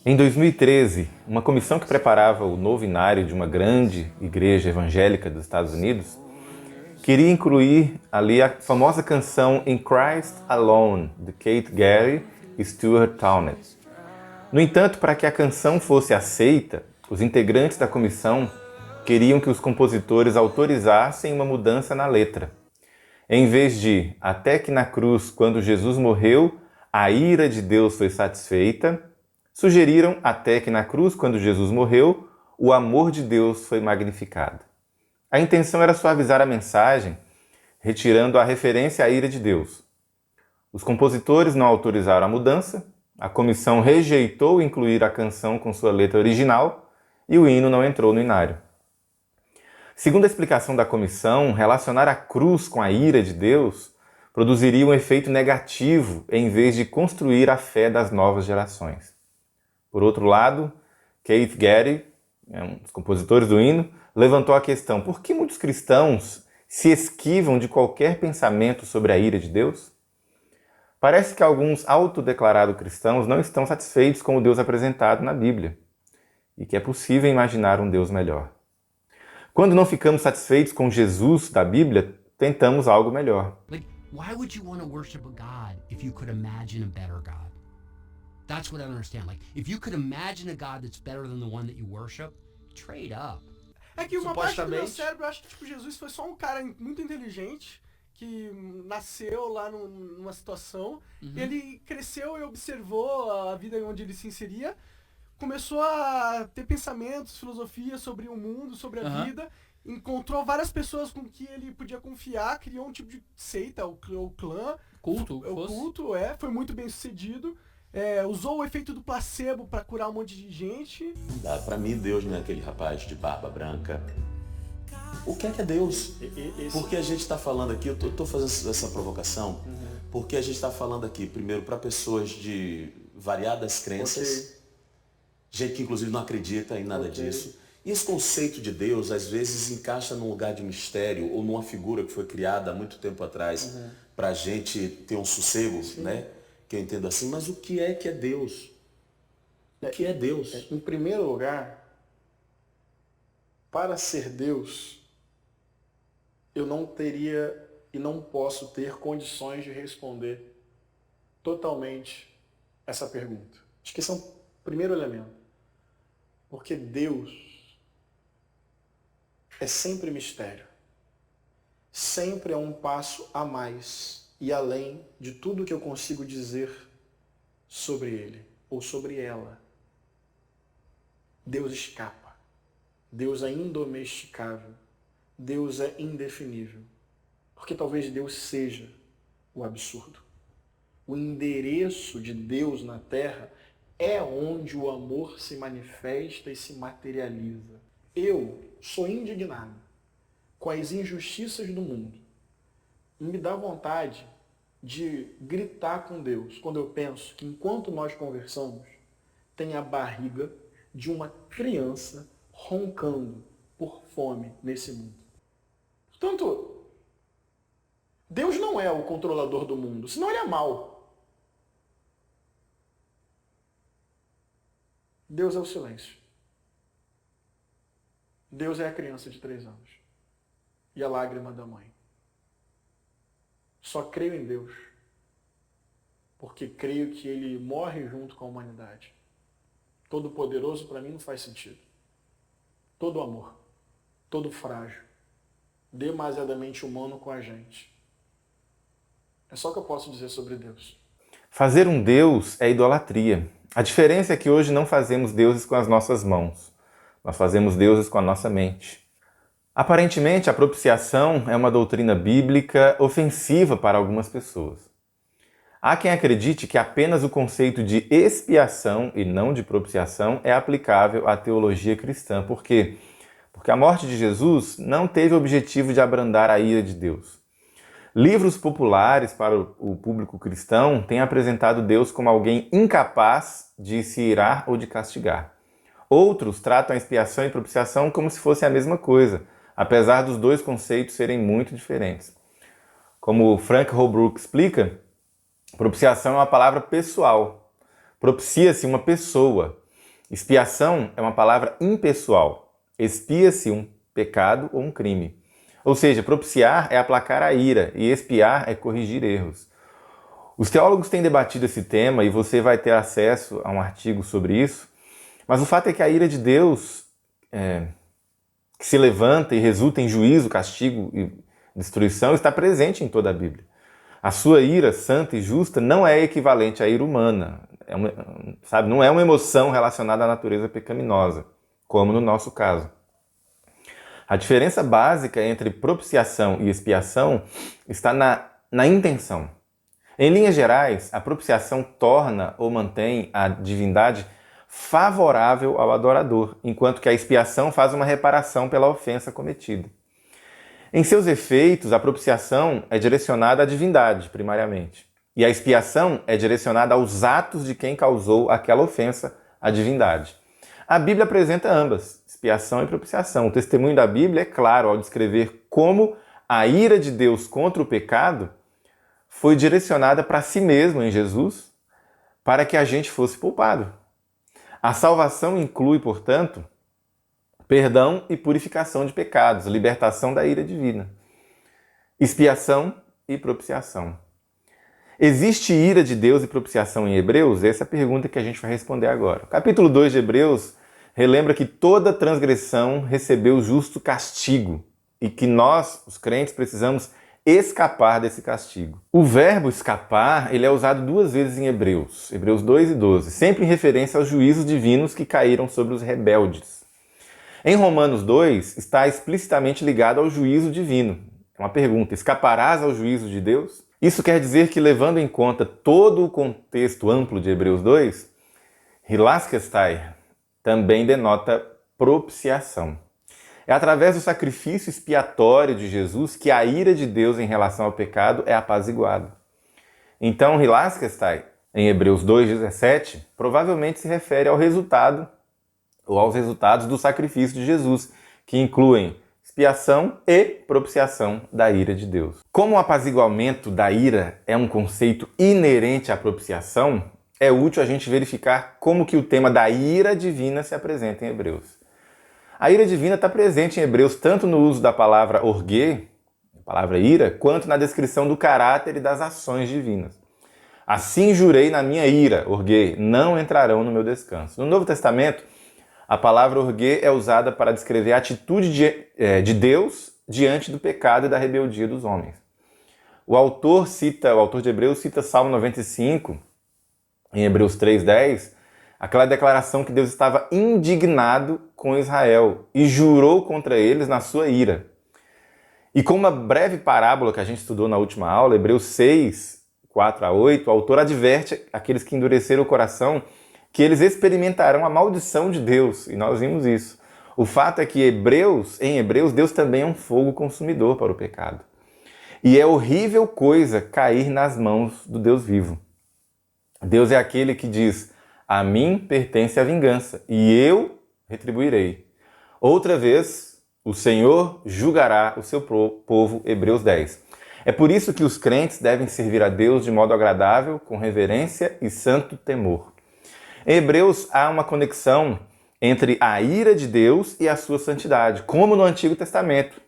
Em 2013, uma comissão que preparava o novo inário de uma grande igreja evangélica dos Estados Unidos queria incluir ali a famosa canção In Christ Alone, de Keith Gary e Stuart Townend. No entanto, para que a canção fosse aceita, os integrantes da comissão queriam que os compositores autorizassem uma mudança na letra. Em vez de até que na cruz, quando Jesus morreu, a ira de Deus foi satisfeita, sugeriram até que na cruz, quando Jesus morreu, o amor de Deus foi magnificado. A intenção era suavizar a mensagem, retirando a referência à ira de Deus. Os compositores não autorizaram a mudança, a comissão rejeitou incluir a canção com sua letra original e o hino não entrou no inário. Segundo a explicação da comissão, relacionar a cruz com a ira de Deus produziria um efeito negativo em vez de construir a fé das novas gerações. Por outro lado, Keith Gary, um dos compositores do hino, levantou a questão: por que muitos cristãos se esquivam de qualquer pensamento sobre a ira de Deus? Parece que alguns autodeclarados cristãos não estão satisfeitos com o Deus apresentado na Bíblia e que é possível imaginar um Deus melhor. Quando não ficamos satisfeitos com Jesus da Bíblia, tentamos algo melhor. Why would you want to worship a God if you could imagine a better God? That's what I don't understand. If you could imagine a God that's better than the one that you worship, trade up. É que uma parte do meu cérebro acha que Jesus foi só um cara muito inteligente que nasceu lá numa situação, ele cresceu e observou a vida onde ele se inseria, começou a ter pensamentos, filosofias sobre o mundo, sobre a vida, encontrou várias pessoas com que ele podia confiar, criou um tipo de seita, o clã. Culto. Foi muito bem sucedido. Usou o efeito do placebo para curar um monte de gente. Para mim, Deus não é aquele rapaz de barba branca. O que é Deus? Porque a gente está falando aqui, eu estou fazendo essa provocação, porque a gente está falando aqui, primeiro, para pessoas de variadas crenças, gente que inclusive não acredita em nada disso. E esse conceito de Deus, às vezes, encaixa num lugar de mistério ou numa figura que foi criada há muito tempo atrás para a gente ter um sossego, né? Que eu entendo assim. Mas o que é Deus? O que é Deus? Em primeiro lugar, para ser Deus, eu não teria e não posso ter condições de responder totalmente essa pergunta. Acho que esse é o primeiro elemento. Porque Deus é sempre mistério. Sempre é um passo a mais e além de tudo que eu consigo dizer sobre ele ou sobre ela. Deus escapa. Deus é indomesticável. Deus é indefinível. Porque talvez Deus seja o absurdo. O endereço de Deus na Terra é onde o amor se manifesta e se materializa. Eu sou indignado com as injustiças do mundo. Me dá vontade de gritar com Deus quando eu penso que enquanto nós conversamos, tem a barriga de uma criança roncando por fome nesse mundo. Portanto, Deus não é o controlador do mundo, senão ele é mau. Deus é o silêncio. Deus é a criança de 3 anos e a lágrima da mãe. Só creio em Deus porque creio que ele morre junto com a humanidade. Todo poderoso para mim não faz sentido. Todo amor, todo frágil, demasiadamente humano com a gente. É só o que eu posso dizer sobre Deus. Fazer um Deus é idolatria. A diferença é que hoje não fazemos deuses com as nossas mãos. Nós fazemos deuses com a nossa mente. Aparentemente, a propiciação é uma doutrina bíblica ofensiva para algumas pessoas. Há quem acredite que apenas o conceito de expiação e não de propiciação é aplicável à teologia cristã. Por quê? Porque a morte de Jesus não teve o objetivo de abrandar a ira de Deus. Livros populares para o público cristão têm apresentado Deus como alguém incapaz de se irar ou de castigar. Outros tratam a expiação e propiciação como se fosse a mesma coisa, apesar dos dois conceitos serem muito diferentes. Como Frank Holbrook explica, Propiciação é uma palavra pessoal. Propicia-se uma pessoa. Expiação é uma palavra impessoal. Expia-se um pecado ou um crime. Ou seja, propiciar é aplacar a ira e expiar é corrigir erros. Os teólogos têm debatido esse tema e você vai ter acesso a um artigo sobre isso, mas o fato é que a ira de Deus, que se levanta e resulta em juízo, castigo e destruição, está presente em toda a Bíblia. A sua ira santa e justa não é equivalente à ira humana, não é uma emoção relacionada à natureza pecaminosa, como no nosso caso. A diferença básica entre propiciação e expiação está na intenção. Em linhas gerais, a propiciação torna ou mantém a divindade favorável ao adorador, enquanto que a expiação faz uma reparação pela ofensa cometida. Em seus efeitos, a propiciação é direcionada à divindade, primariamente, e a expiação é direcionada aos atos de quem causou aquela ofensa à divindade. A Bíblia apresenta ambas, expiação e propiciação. O testemunho da Bíblia é claro ao descrever como a ira de Deus contra o pecado foi direcionada para si mesmo em Jesus, para que a gente fosse poupado. A salvação inclui, portanto, perdão e purificação de pecados, libertação da ira divina, expiação e propiciação. Existe ira de Deus e propiciação em Hebreus? Essa é a pergunta que a gente vai responder agora. O capítulo 2 de Hebreus relembra que toda transgressão recebeu justo castigo e que nós, os crentes, precisamos escapar desse castigo. O verbo escapar, ele é usado 2 vezes em Hebreus 2 e 12, sempre em referência aos juízos divinos que caíram sobre os rebeldes. Em Romanos 2, está explicitamente ligado ao juízo divino. É uma pergunta: escaparás ao juízo de Deus? Isso quer dizer que, levando em conta todo o contexto amplo de Hebreus 2, hilaskestai também denota propiciação. É através do sacrifício expiatório de Jesus que a ira de Deus em relação ao pecado é apaziguada. Então, hilaskestai, em Hebreus 2,17, provavelmente se refere ao resultado ou aos resultados do sacrifício de Jesus, que incluem expiação e propiciação da ira de Deus. Como o apaziguamento da ira é um conceito inerente à propiciação, é útil a gente verificar como que o tema da ira divina se apresenta em Hebreus. A ira divina está presente em Hebreus tanto no uso da palavra orgue, a palavra ira, quanto na descrição do caráter e das ações divinas. Assim jurei na minha ira, orgue, não entrarão no meu descanso. No Novo Testamento, a palavra orgue é usada para descrever a atitude de Deus diante do pecado e da rebeldia dos homens. O autor de Hebreus cita Salmo 95, em Hebreus 3,10, aquela declaração que Deus estava indignado com Israel e jurou contra eles na sua ira. E com uma breve parábola que a gente estudou na última aula, Hebreus 6, 4 a 8, o autor adverte aqueles que endureceram o coração que eles experimentarão a maldição de Deus, e nós vimos isso. O fato é que em Hebreus, Deus também é um fogo consumidor para o pecado. E é horrível coisa cair nas mãos do Deus vivo. Deus é aquele que diz: a mim pertence a vingança, e eu retribuirei. Outra vez, o Senhor julgará o seu povo, Hebreus 10. É por isso que os crentes devem servir a Deus de modo agradável, com reverência e santo temor. Em Hebreus há uma conexão entre a ira de Deus e a sua santidade, como no Antigo Testamento.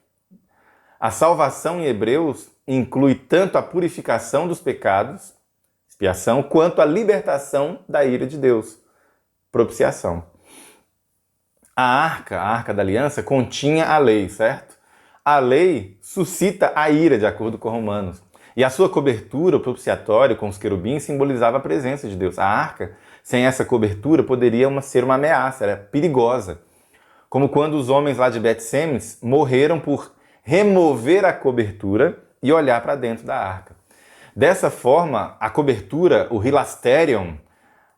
A salvação em Hebreus inclui tanto a purificação dos pecados, expiação, quanto a libertação da ira de Deus, propiciação. A arca da aliança, continha a lei, certo? A lei suscita a ira, de acordo com Romanos. E a sua cobertura, o propiciatório com os querubins, simbolizava a presença de Deus. A arca, sem essa cobertura, poderia ser uma ameaça, era perigosa. Como quando os homens lá de Bet-Semes morreram por remover a cobertura e olhar para dentro da arca. Dessa forma, a cobertura, o hilasterion,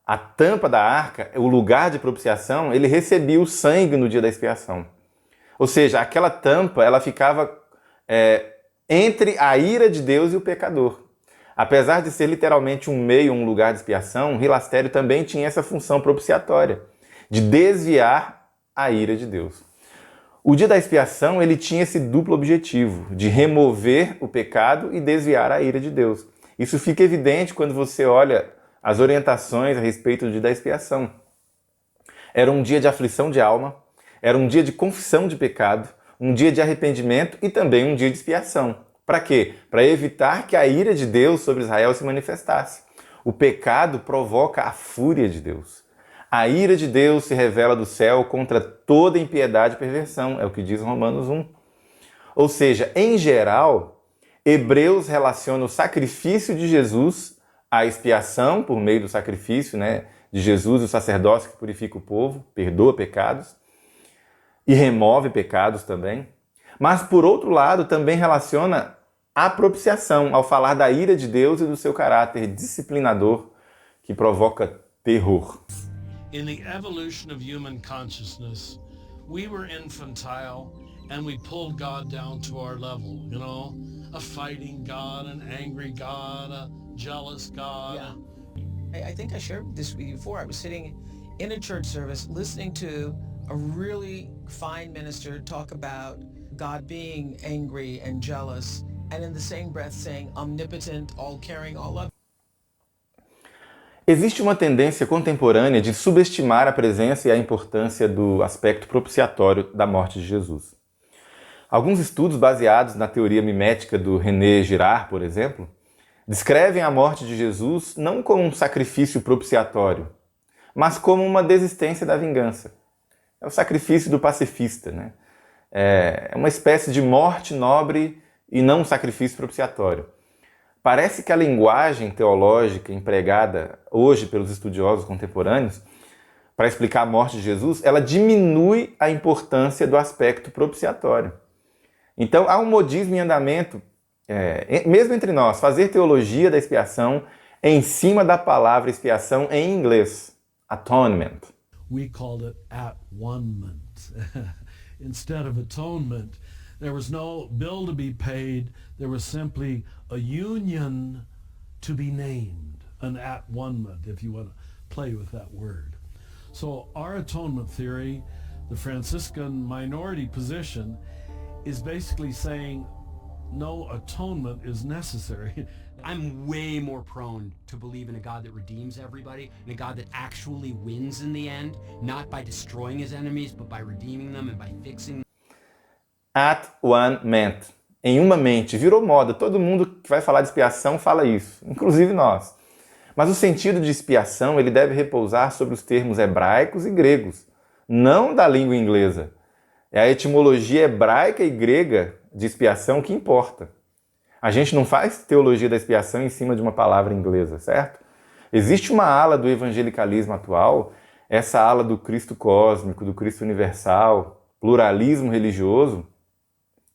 a tampa da arca, o lugar de propiciação, ele recebia o sangue no dia da expiação. Ou seja, aquela tampa, ela ficava entre a ira de Deus e o pecador. Apesar de ser literalmente um meio, um lugar de expiação, o hilastério também tinha essa função propiciatória, de desviar a ira de Deus. O dia da expiação, ele tinha esse duplo objetivo, de remover o pecado e desviar a ira de Deus. Isso fica evidente quando você olha as orientações a respeito do dia da expiação. Era um dia de aflição de alma, era um dia de confissão de pecado, um dia de arrependimento e também um dia de expiação. Para quê? Para evitar que a ira de Deus sobre Israel se manifestasse. O pecado provoca a fúria de Deus. A ira de Deus se revela do céu contra toda impiedade e perversão, é o que diz Romanos 1. Ou seja, em geral, Hebreus relaciona o sacrifício de Jesus à expiação, por meio do sacrifício, de Jesus, o sacerdócio que purifica o povo, perdoa pecados e remove pecados também. Mas, por outro lado, também relaciona a propiciação, ao falar da ira de Deus e do seu caráter disciplinador que provoca terror. In the evolution of human consciousness, we were infantile and we pulled God down to our level, a fighting God, an angry God, a jealous God. Yeah. I think I shared this with you before. I was sitting in a church service listening to a really fine minister talk about God being angry and jealous, and in the same breath saying omnipotent, all-caring, all-loving. Existe uma tendência contemporânea de subestimar a presença e a importância do aspecto propiciatório da morte de Jesus. Alguns estudos baseados na teoria mimética do René Girard, por exemplo, descrevem a morte de Jesus não como um sacrifício propiciatório, mas como uma desistência da vingança. É o sacrifício do pacifista, É uma espécie de morte nobre e não um sacrifício propiciatório. Parece que a linguagem teológica empregada hoje pelos estudiosos contemporâneos para explicar a morte de Jesus, ela diminui a importância do aspecto propiciatório. Então, há um modismo em andamento, mesmo entre nós, fazer teologia da expiação em cima da palavra expiação em inglês, atonement. We called it at-one-ment. Instead of atonement, there was no bill to be paid, there was simply a union to be named, an at-one-ment, if you want to play with that word. So our atonement theory, the Franciscan minority position, is basically saying no atonement is necessary. I'm way more prone to believe in a God that redeems everybody, and a God that actually wins in the end, not by destroying his enemies, but by redeeming them and by fixing them. At one ment. Em uma mente. Virou moda. Todo mundo que vai falar de expiação fala isso, inclusive nós. Mas o sentido de expiação ele deve repousar sobre os termos hebraicos e gregos, não da língua inglesa. É a etimologia hebraica e grega de expiação que importa. A gente não faz teologia da expiação em cima de uma palavra inglesa, certo? Existe uma ala do evangelicalismo atual, essa ala do Cristo cósmico, do Cristo universal, pluralismo religioso,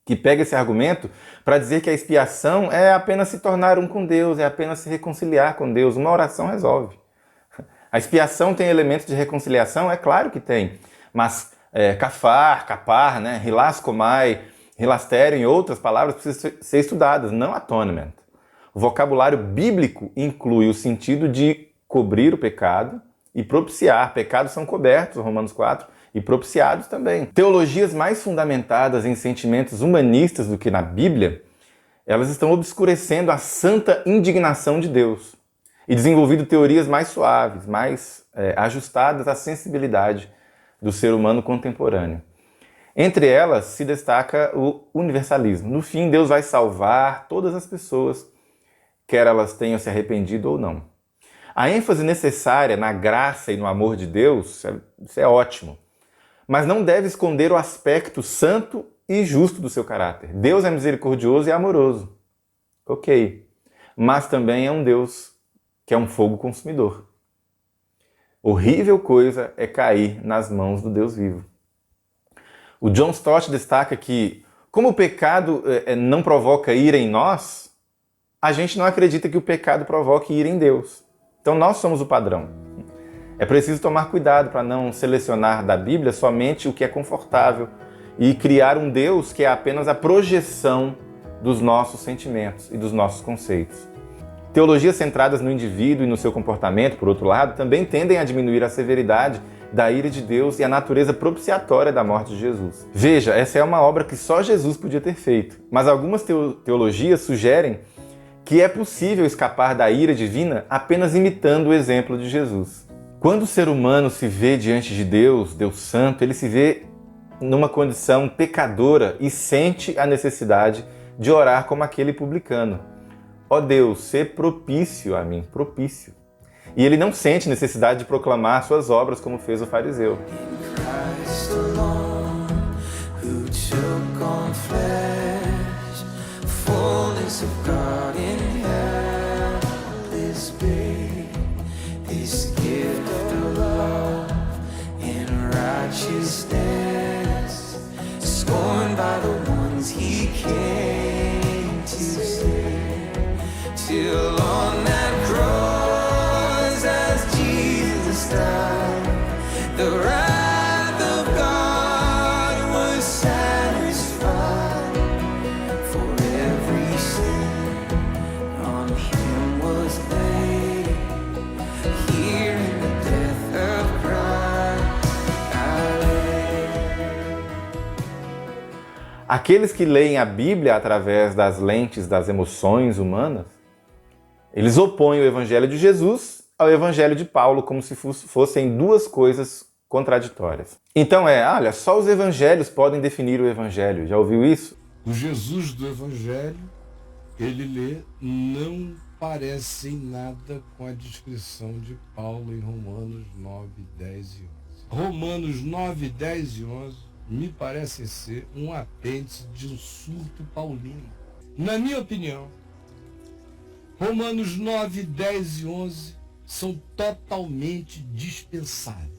que pega esse argumento para dizer que a expiação é apenas se tornar um com Deus, é apenas se reconciliar com Deus. Uma oração resolve. A expiação tem elementos de reconciliação? É claro que tem. Mas capar, hilaskomai, hilastério e outras palavras precisam ser estudadas, não atonement. O vocabulário bíblico inclui o sentido de cobrir o pecado e propiciar. Pecados são cobertos, Romanos 4, e propiciados também. Teologias mais fundamentadas em sentimentos humanistas do que na Bíblia, elas estão obscurecendo a santa indignação de Deus e desenvolvendo teorias mais suaves, mais ajustadas à sensibilidade do ser humano contemporâneo. Entre elas se destaca o universalismo. No fim, Deus vai salvar todas as pessoas, quer elas tenham se arrependido ou não. A ênfase necessária na graça e no amor de Deus, isso é ótimo, mas não deve esconder o aspecto santo e justo do seu caráter. Deus é misericordioso e amoroso, ok, mas também é um Deus que é um fogo consumidor. Horrível coisa é cair nas mãos do Deus vivo. O John Stott destaca que, como o pecado não provoca ira em nós, a gente não acredita que o pecado provoque ira em Deus. Então nós somos o padrão. É preciso tomar cuidado para não selecionar da Bíblia somente o que é confortável e criar um Deus que é apenas a projeção dos nossos sentimentos e dos nossos conceitos. Teologias centradas no indivíduo e no seu comportamento, por outro lado, também tendem a diminuir a severidade da ira de Deus e a natureza propiciatória da morte de Jesus. Veja, essa é uma obra que só Jesus podia ter feito, mas algumas teologias sugerem que é possível escapar da ira divina apenas imitando o exemplo de Jesus. Quando o ser humano se vê diante de Deus, Deus Santo, ele se vê numa condição pecadora e sente a necessidade de orar como aquele publicano. Ó Deus, sê propício a mim, propício. E ele não sente necessidade de proclamar suas obras como fez o fariseu. Scorned by the ones he came to save, till on that cross as Jesus died, the wrath of God was satisfied. For every sin on him was laid, here in the death of Christ I lay. Aqueles que leem a Bíblia através das lentes das emoções humanas, eles opõem o Evangelho de Jesus ao Evangelho de Paulo como se fossem duas coisas contraditórias. Então olha, só os evangelhos podem definir o Evangelho. Já ouviu isso? O Jesus do Evangelho, ele lê, não parece em nada com a descrição de Paulo em Romanos 9, 10 e 11. Romanos 9, 10 e 11 me parecem ser um apêndice de um surto paulino. Na minha opinião, Romanos 9, 10 e 11 são totalmente dispensáveis.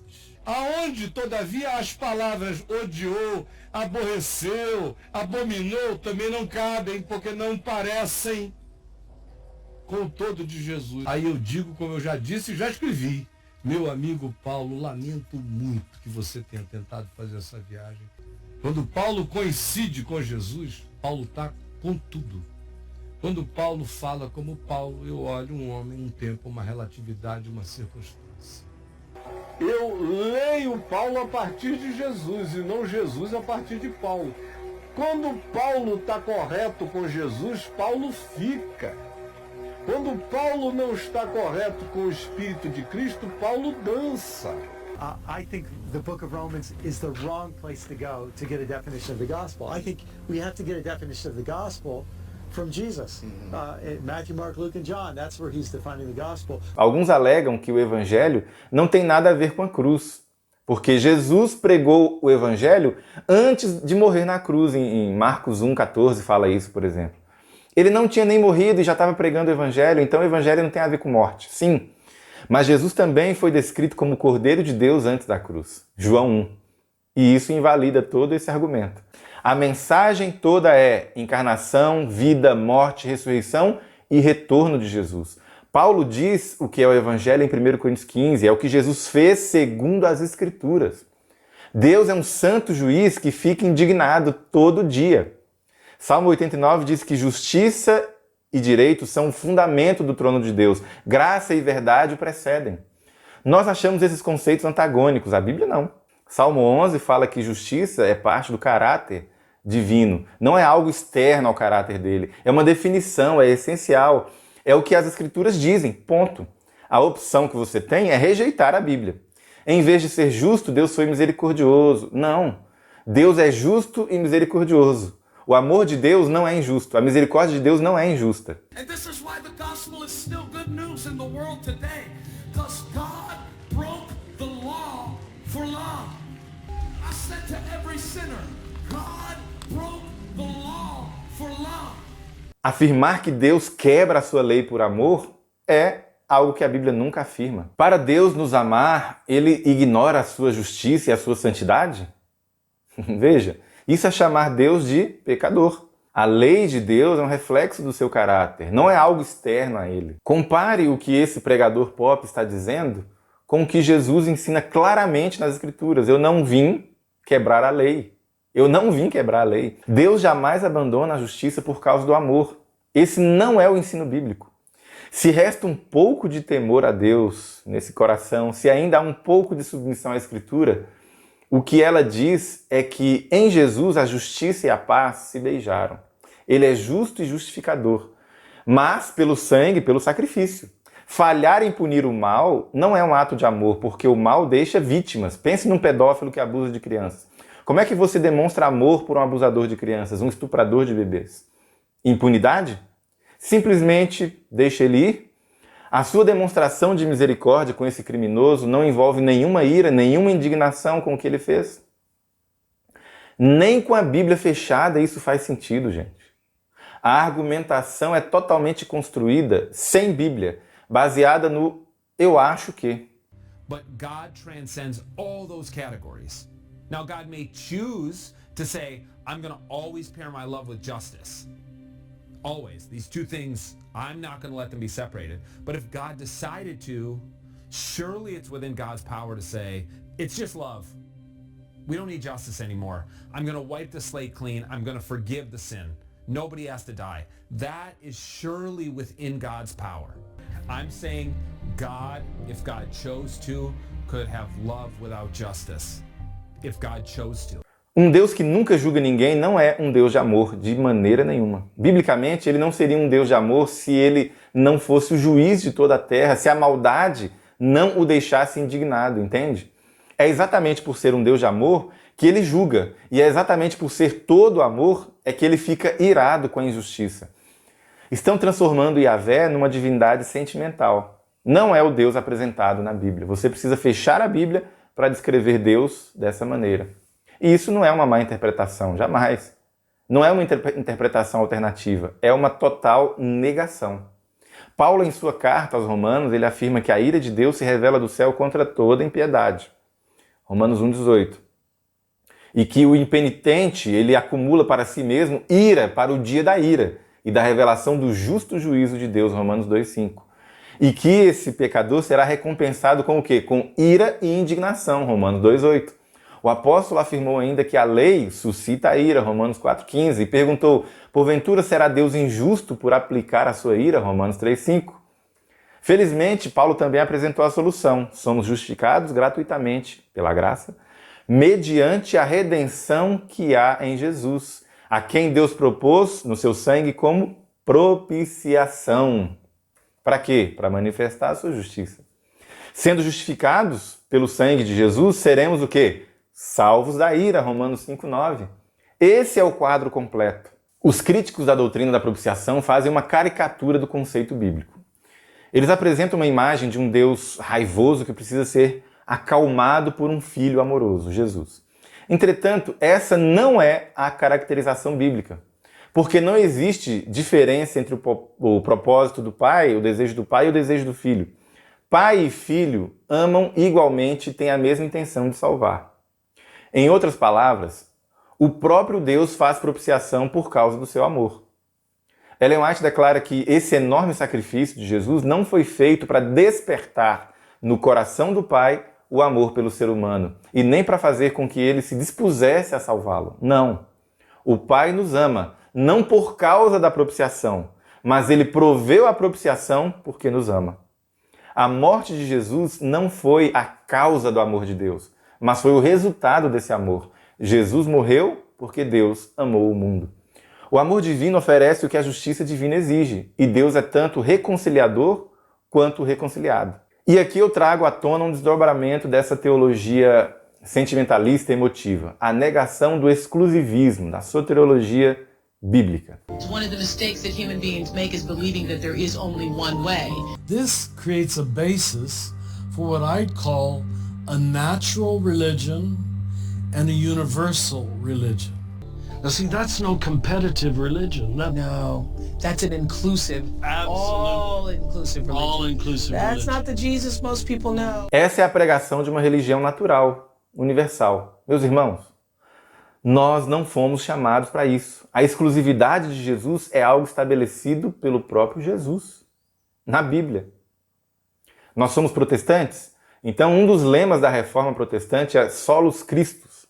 Aonde, todavia, as palavras odiou, aborreceu, abominou, também não cabem, porque não parecem com o todo de Jesus. Aí eu digo, como eu já disse e já escrevi, meu amigo Paulo, lamento muito que você tenha tentado fazer essa viagem. Quando Paulo coincide com Jesus, Paulo está com tudo. Quando Paulo fala como Paulo, eu olho um homem, um tempo, uma relatividade, uma circunstância. Eu leio Paulo a partir de Jesus e não Jesus a partir de Paulo. Quando Paulo está correto com Jesus, Paulo fica. Quando Paulo não está correto com o Espírito de Cristo, Paulo dança. I think the book of Romans is the wrong place to go to get a definition of the gospel. I think we have to get a definition of the gospel from Jesus. Matthew, Mark, Luke and John, that's where he's defining the gospel. Alguns alegam que o Evangelho não tem nada a ver com a cruz, porque Jesus pregou o Evangelho antes de morrer na cruz. Em Marcos 1,14 fala isso, por exemplo. Ele não tinha nem morrido e já estava pregando o Evangelho, então o Evangelho não tem a ver com morte. Sim, mas Jesus também foi descrito como o Cordeiro de Deus antes da cruz. João 1. E isso invalida todo esse argumento. A mensagem toda é encarnação, vida, morte, ressurreição e retorno de Jesus. Paulo diz o que é o Evangelho em 1 Coríntios 15, é o que Jesus fez segundo as Escrituras. Deus é um santo juiz que fica indignado todo dia. Salmo 89 diz que justiça e direito são o fundamento do trono de Deus. Graça e verdade o precedem. Nós achamos esses conceitos antagônicos, a Bíblia não. Salmo 11 fala que justiça é parte do caráter divino, não é algo externo ao caráter dele, é uma definição, é essencial, é o que as Escrituras dizem, ponto. A opção que você tem é rejeitar a Bíblia. Em vez de ser justo, Deus foi misericordioso. Não, Deus é justo e misericordioso. O amor de Deus não é injusto, a misericórdia de Deus não é injusta. And this is why the gospel is still good news in the world today, because God broke the law for love. I said to every sinner, God broke the law for love. Afirmar que Deus quebra a sua lei por amor é algo que a Bíblia nunca afirma. Para Deus nos amar, ele ignora a sua justiça e a sua santidade? Veja, isso é chamar Deus de pecador. A lei de Deus é um reflexo do seu caráter, não é algo externo a ele. Compare o que esse pregador pop está dizendo com o que Jesus ensina claramente nas Escrituras. Eu não vim quebrar a lei. Eu não vim quebrar a lei. Deus jamais abandona a justiça por causa do amor. Esse não é o ensino bíblico. Se resta um pouco de temor a Deus nesse coração, se ainda há um pouco de submissão à Escritura, o que ela diz é que em Jesus a justiça e a paz se beijaram. Ele é justo e justificador. mas pelo sangue, pelo sacrifício. Falhar em punir o mal não é um ato de amor, porque o mal deixa vítimas. Pense num pedófilo que abusa de crianças. Como é que você demonstra amor por um abusador de crianças, um estuprador de bebês? Impunidade? Simplesmente deixa ele ir? A sua demonstração de misericórdia com esse criminoso não envolve nenhuma ira, nenhuma indignação com o que ele fez? Nem com a Bíblia fechada isso faz sentido, gente. A argumentação é totalmente construída sem Bíblia, baseada no eu acho que. But God transcends all those categories. Now God may choose to say, I'm going to always pair my love with justice. Always. These two things, I'm not going to let them be separated. But if God decided to, surely it's within God's power to say, it's just love. We don't need justice anymore. I'm going to wipe the slate clean. I'm going to forgive the sin. Nobody has to die. That is surely within God's power. I'm saying God, if God chose to, could have love without justice. If God chose to. Um Deus que nunca julga ninguém não é um Deus de amor de maneira nenhuma. Biblicamente, ele não seria um Deus de amor se ele não fosse o juiz de toda a terra, se a maldade não o deixasse indignado, entende? É exatamente por ser um Deus de amor que ele julga, e é exatamente por ser todo amor é que ele fica irado com a injustiça. Estão transformando Yahvé numa divindade sentimental. Não é o Deus apresentado na Bíblia. Você precisa fechar a Bíblia para descrever Deus dessa maneira. E isso não é uma má interpretação, jamais. Não é uma interpretação alternativa, é uma total negação. Paulo, em sua carta aos Romanos, ele afirma que a ira de Deus se revela do céu contra toda impiedade. Romanos 1,18. E que o impenitente, ele acumula para si mesmo ira para o dia da ira e da revelação do justo juízo de Deus, Romanos 2,5. E que esse pecador será recompensado com o quê? Com ira e indignação, Romanos 2,8. O apóstolo afirmou ainda que a lei suscita a ira, Romanos 4,15, e perguntou, porventura será Deus injusto por aplicar a sua ira, Romanos 3,5? Felizmente, Paulo também apresentou a solução. Somos justificados gratuitamente, pela graça, mediante a redenção que há em Jesus, a quem Deus propôs no seu sangue como propiciação. Para quê? Para manifestar a sua justiça. Sendo justificados pelo sangue de Jesus, seremos o quê? Salvos da ira, Romanos 5,9. Esse é o quadro completo. Os críticos da doutrina da propiciação fazem uma caricatura do conceito bíblico. Eles apresentam uma imagem de um Deus raivoso que precisa ser acalmado por um filho amoroso, Jesus. Entretanto, essa não é a caracterização bíblica, porque não existe diferença entre o propósito do pai, o desejo do pai e o desejo do filho. Pai e filho amam igualmente e têm a mesma intenção de salvar. Em outras palavras, o próprio Deus faz propiciação por causa do seu amor. Ellen White declara que esse enorme sacrifício de Jesus não foi feito para despertar no coração do Pai o amor pelo ser humano e nem para fazer com que ele se dispusesse a salvá-lo. Não. O Pai nos ama, não por causa da propiciação, mas ele proveu a propiciação porque nos ama. A morte de Jesus não foi a causa do amor de Deus, mas foi o resultado desse amor. Jesus morreu porque Deus amou o mundo. O amor divino oferece o que a justiça divina exige, e Deus é tanto reconciliador quanto reconciliado. E aqui eu trago à tona um desdobramento dessa teologia sentimentalista e emotiva, a negação do exclusivismo, da soteriologia bíblica. One of the mistakes that human beings make is believing that there is only one way. This creates a basis for what I'd call a natural religion and a universal religion. Now see, that's no competitive religion. No, that's an inclusive, all-inclusive religion. All-inclusive That's religion. not the Jesus most people know. Essa é a pregação de uma religião natural, universal. Meus irmãos, nós não fomos chamados para isso. A exclusividade de Jesus é algo estabelecido pelo próprio Jesus, na Bíblia. Nós somos protestantes? Então, um dos lemas da Reforma Protestante é Solus Christus.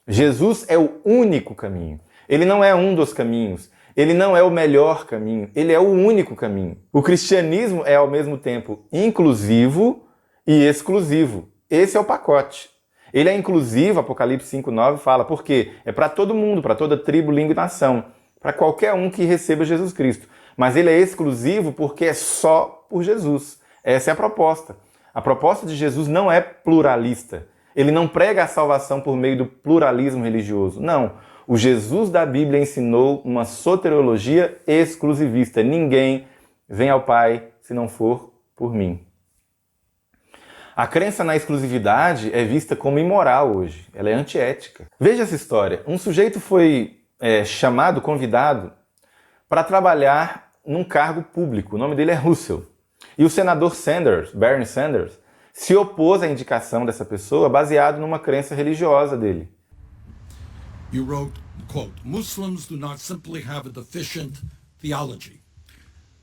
Jesus é o único caminho. Ele não é um dos caminhos. Ele não é o melhor caminho. Ele é o único caminho. O cristianismo é, ao mesmo tempo, inclusivo e exclusivo. Esse é o pacote. Ele é inclusivo, Apocalipse 5,9 fala, porque é para todo mundo, para toda tribo, língua e nação, para qualquer um que receba Jesus Cristo. Mas ele é exclusivo porque é só por Jesus. Essa é a proposta. A proposta de Jesus não é pluralista. Ele não prega a salvação por meio do pluralismo religioso. Não. O Jesus da Bíblia ensinou uma soteriologia exclusivista. Ninguém vem ao Pai se não for por mim. A crença na exclusividade é vista como imoral hoje. Ela é antiética. Veja essa história. Um sujeito foi convidado para trabalhar num cargo público. O nome dele é Russell. E o senador Bernie Sanders, se opôs à indicação dessa pessoa baseado numa crença religiosa dele. You wrote, quote, Muslims do not simply have a deficient theology.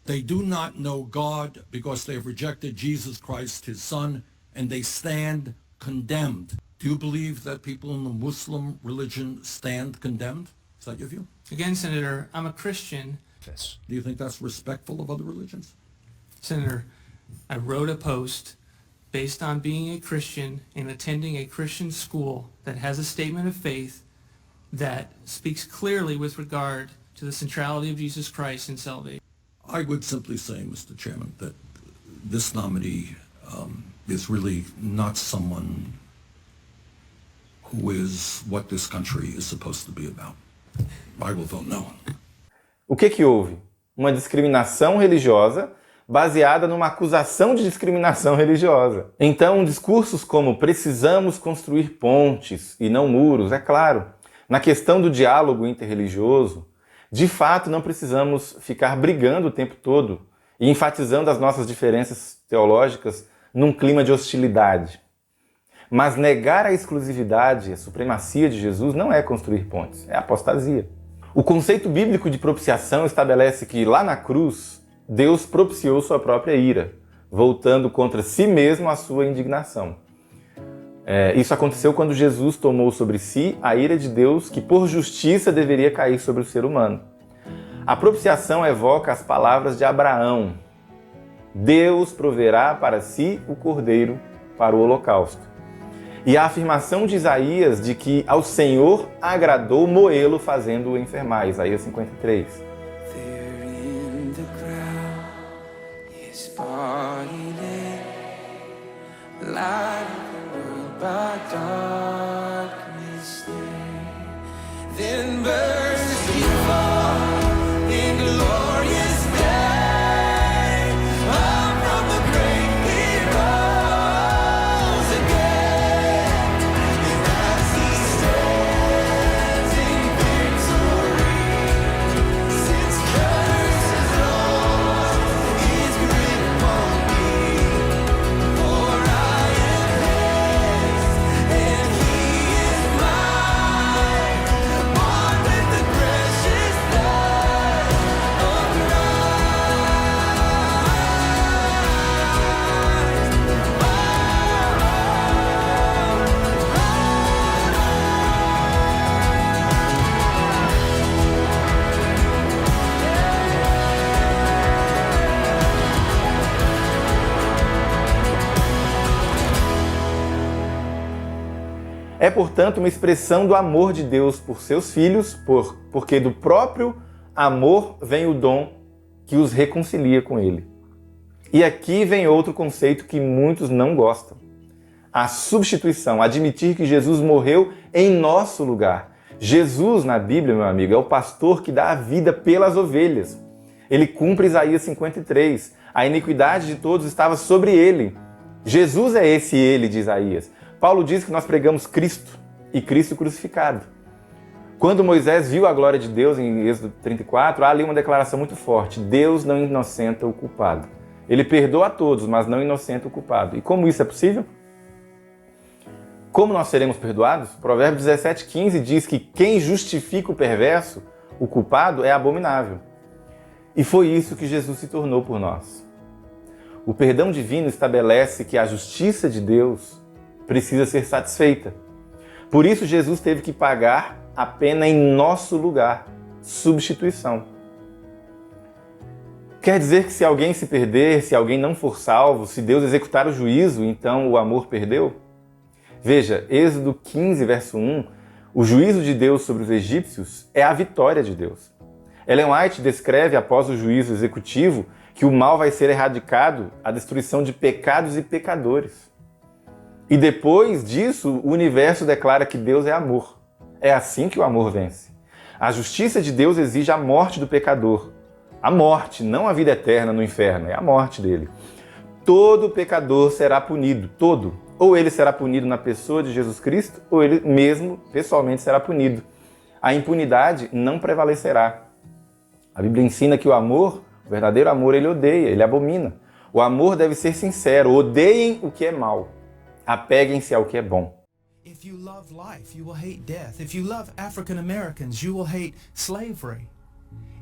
They do not know God because they have rejected Jesus Christ, his son, and they stand condemned. Do you believe that people in the Muslim religion stand condemned? Is that your view? Again, Senator, I'm a Christian. Yes. Do you think that's respectful of other religions? Senator, I wrote a post based on being a Christian and attending a Christian school that has a statement of faith that speaks clearly with regard to the centrality of Jesus Christ in salvation. I would simply say, Mr. Chairman, that this nominee is really not someone who is what this country is supposed to be about. I will vote no. O que houve? Uma discriminação religiosa baseada numa acusação de discriminação religiosa. Então, discursos como precisamos construir pontes e não muros, é claro. Na questão do diálogo interreligioso, de fato não precisamos ficar brigando o tempo todo e enfatizando as nossas diferenças teológicas num clima de hostilidade. Mas negar a exclusividade, a supremacia de Jesus não é construir pontes, é apostasia. O conceito bíblico de propiciação estabelece que lá na cruz, Deus propiciou sua própria ira, voltando contra si mesmo a sua indignação. Isso aconteceu quando Jesus tomou sobre si a ira de Deus que por justiça deveria cair sobre o ser humano. A propiciação evoca as palavras de Abraão. Deus proverá para si o cordeiro para o holocausto. E a afirmação de Isaías de que ao Senhor agradou moê-lo fazendo-o enfermar. Isaías 53. É, portanto, uma expressão do amor de Deus por seus filhos, porque do próprio amor vem o dom que os reconcilia com Ele. E aqui vem outro conceito que muitos não gostam. A substituição, admitir que Jesus morreu em nosso lugar. Jesus, na Bíblia, meu amigo, é o pastor que dá a vida pelas ovelhas. Ele cumpre Isaías 53. A iniquidade de todos estava sobre ele. Jesus é esse ele de Isaías. Paulo diz que nós pregamos Cristo e Cristo crucificado. Quando Moisés viu a glória de Deus em Êxodo 34, há ali uma declaração muito forte. Deus não inocenta o culpado. Ele perdoa a todos, mas não inocenta o culpado. E como isso é possível? Como nós seremos perdoados? Provérbios 17:15 diz que quem justifica o perverso, o culpado, é abominável. E foi isso que Jesus se tornou por nós. O perdão divino estabelece que a justiça de Deus precisa ser satisfeita. Por isso Jesus teve que pagar a pena em nosso lugar, substituição. Quer dizer que se alguém se perder, se alguém não for salvo, se Deus executar o juízo, então o amor perdeu? Veja, Êxodo 15, verso 1, o juízo de Deus sobre os egípcios é a vitória de Deus. Ellen White descreve, após o juízo executivo, que o mal vai ser erradicado, a destruição de pecados e pecadores. E depois disso, o universo declara que Deus é amor. É assim que o amor vence. A justiça de Deus exige a morte do pecador. A morte, não a vida eterna no inferno, é a morte dele. Todo pecador será punido, todo. Ou ele será punido na pessoa de Jesus Cristo, ou ele mesmo, pessoalmente, será punido. A impunidade não prevalecerá. A Bíblia ensina que o amor, o verdadeiro amor, ele odeia, ele abomina. O amor deve ser sincero, odeiem o que é mal, apeguem-se ao que é bom. If you love life, you will hate death. If you love African Americans, you will hate slavery.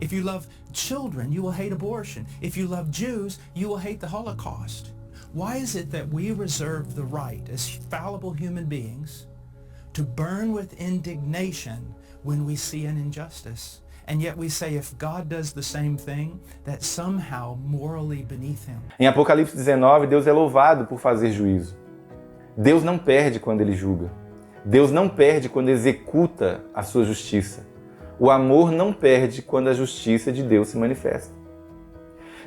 If you love children, you will hate abortion. If you love Jews, you will hate the Holocaust. Why is it that we reserve the right as fallible human beings to burn with indignation when we see an injustice? And yet we say if God does the same thing, that's somehow morally beneath him. Em Apocalipse 19, Deus é louvado por fazer juízo. Deus não perde quando ele julga. Deus não perde quando executa a sua justiça. O amor não perde quando a justiça de Deus se manifesta.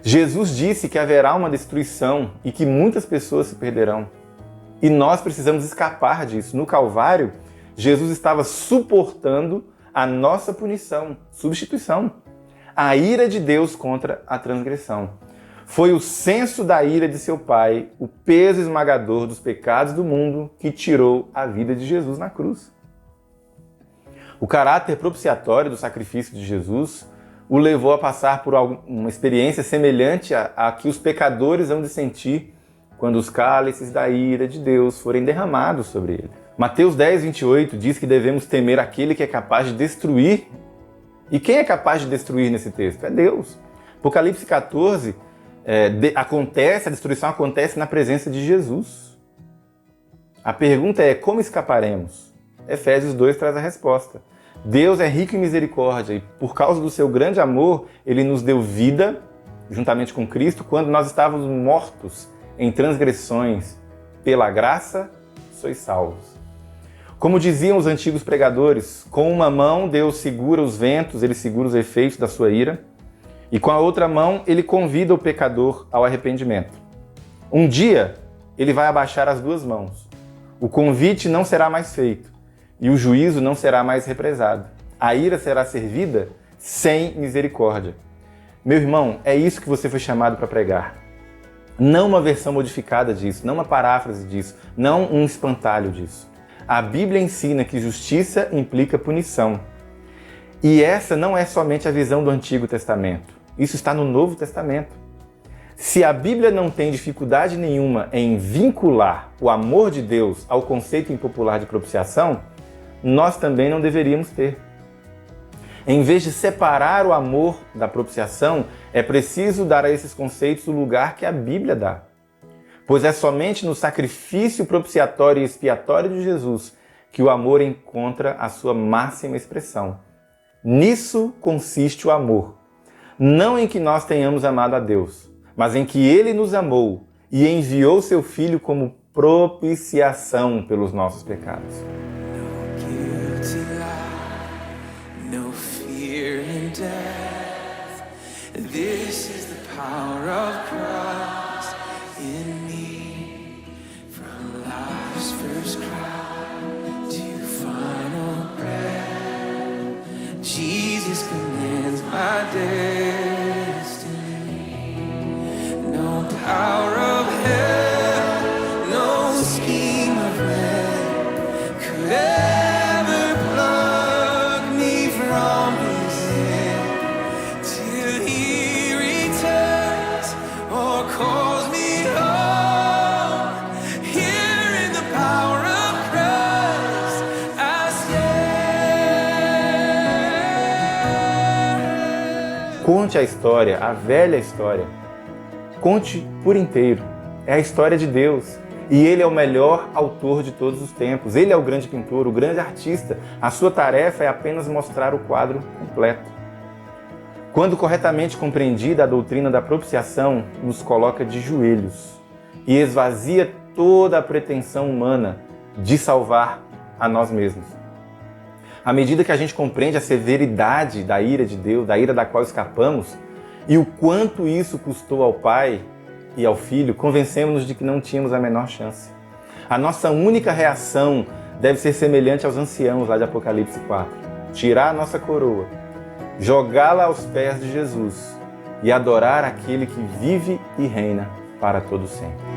Jesus disse que haverá uma destruição e que muitas pessoas se perderão. E nós precisamos escapar disso. No Calvário, Jesus estava suportando a nossa punição, substituição. A ira de Deus contra a transgressão. Foi o senso da ira de seu Pai, o peso esmagador dos pecados do mundo, que tirou a vida de Jesus na cruz. O caráter propiciatório do sacrifício de Jesus o levou a passar por uma experiência semelhante à que os pecadores hão de sentir quando os cálices da ira de Deus forem derramados sobre ele. Mateus 10, 28 diz que devemos temer aquele que é capaz de destruir. E quem é capaz de destruir nesse texto? É Deus. Apocalipse 14, a destruição acontece na presença de Jesus. A pergunta é, como escaparemos? Efésios 2 traz a resposta. Deus é rico em misericórdia e, por causa do seu grande amor, ele nos deu vida, juntamente com Cristo, quando nós estávamos mortos em transgressões. Pela graça, sois salvos. Como diziam os antigos pregadores, com uma mão Deus segura os ventos, ele segura os efeitos da sua ira, e com a outra mão ele convida o pecador ao arrependimento. Um dia ele vai abaixar as duas mãos. O convite não será mais feito e o juízo não será mais represado. A ira será servida sem misericórdia. Meu irmão, é isso que você foi chamado para pregar. Não uma versão modificada disso, não uma paráfrase disso, não um espantalho disso. A Bíblia ensina que justiça implica punição. E essa não é somente a visão do Antigo Testamento. Isso está no Novo Testamento. Se a Bíblia não tem dificuldade nenhuma em vincular o amor de Deus ao conceito impopular de propiciação, nós também não deveríamos ter. Em vez de separar o amor da propiciação, é preciso dar a esses conceitos o lugar que a Bíblia dá. Pois é somente no sacrifício propiciatório e expiatório de Jesus que o amor encontra a sua máxima expressão. Nisso consiste o amor. Não em que nós tenhamos amado a Deus, mas em que Ele nos amou e enviou seu Filho como propiciação pelos nossos pecados. No fear in death. This is the power of Christ in me. From life's first cry to final breath, Jesus commands my destiny. No power of hell, no scheme of man could ever pluck me from his hand till he returns or calls me home. Here in the power of Christ I stand. Conte a história, a velha história. Conte por inteiro. É a história de Deus. E Ele é o melhor autor de todos os tempos. Ele é o grande pintor, o grande artista. A sua tarefa é apenas mostrar o quadro completo. Quando corretamente compreendida, a doutrina da propiciação nos coloca de joelhos e esvazia toda a pretensão humana de salvar a nós mesmos. À medida que a gente compreende a severidade da ira de Deus, da ira da qual escapamos, e o quanto isso custou ao Pai e ao Filho, convencemos-nos de que não tínhamos a menor chance. A nossa única reação deve ser semelhante aos anciãos lá de Apocalipse 4. Tirar a nossa coroa, jogá-la aos pés de Jesus e adorar aquele que vive e reina para todo sempre.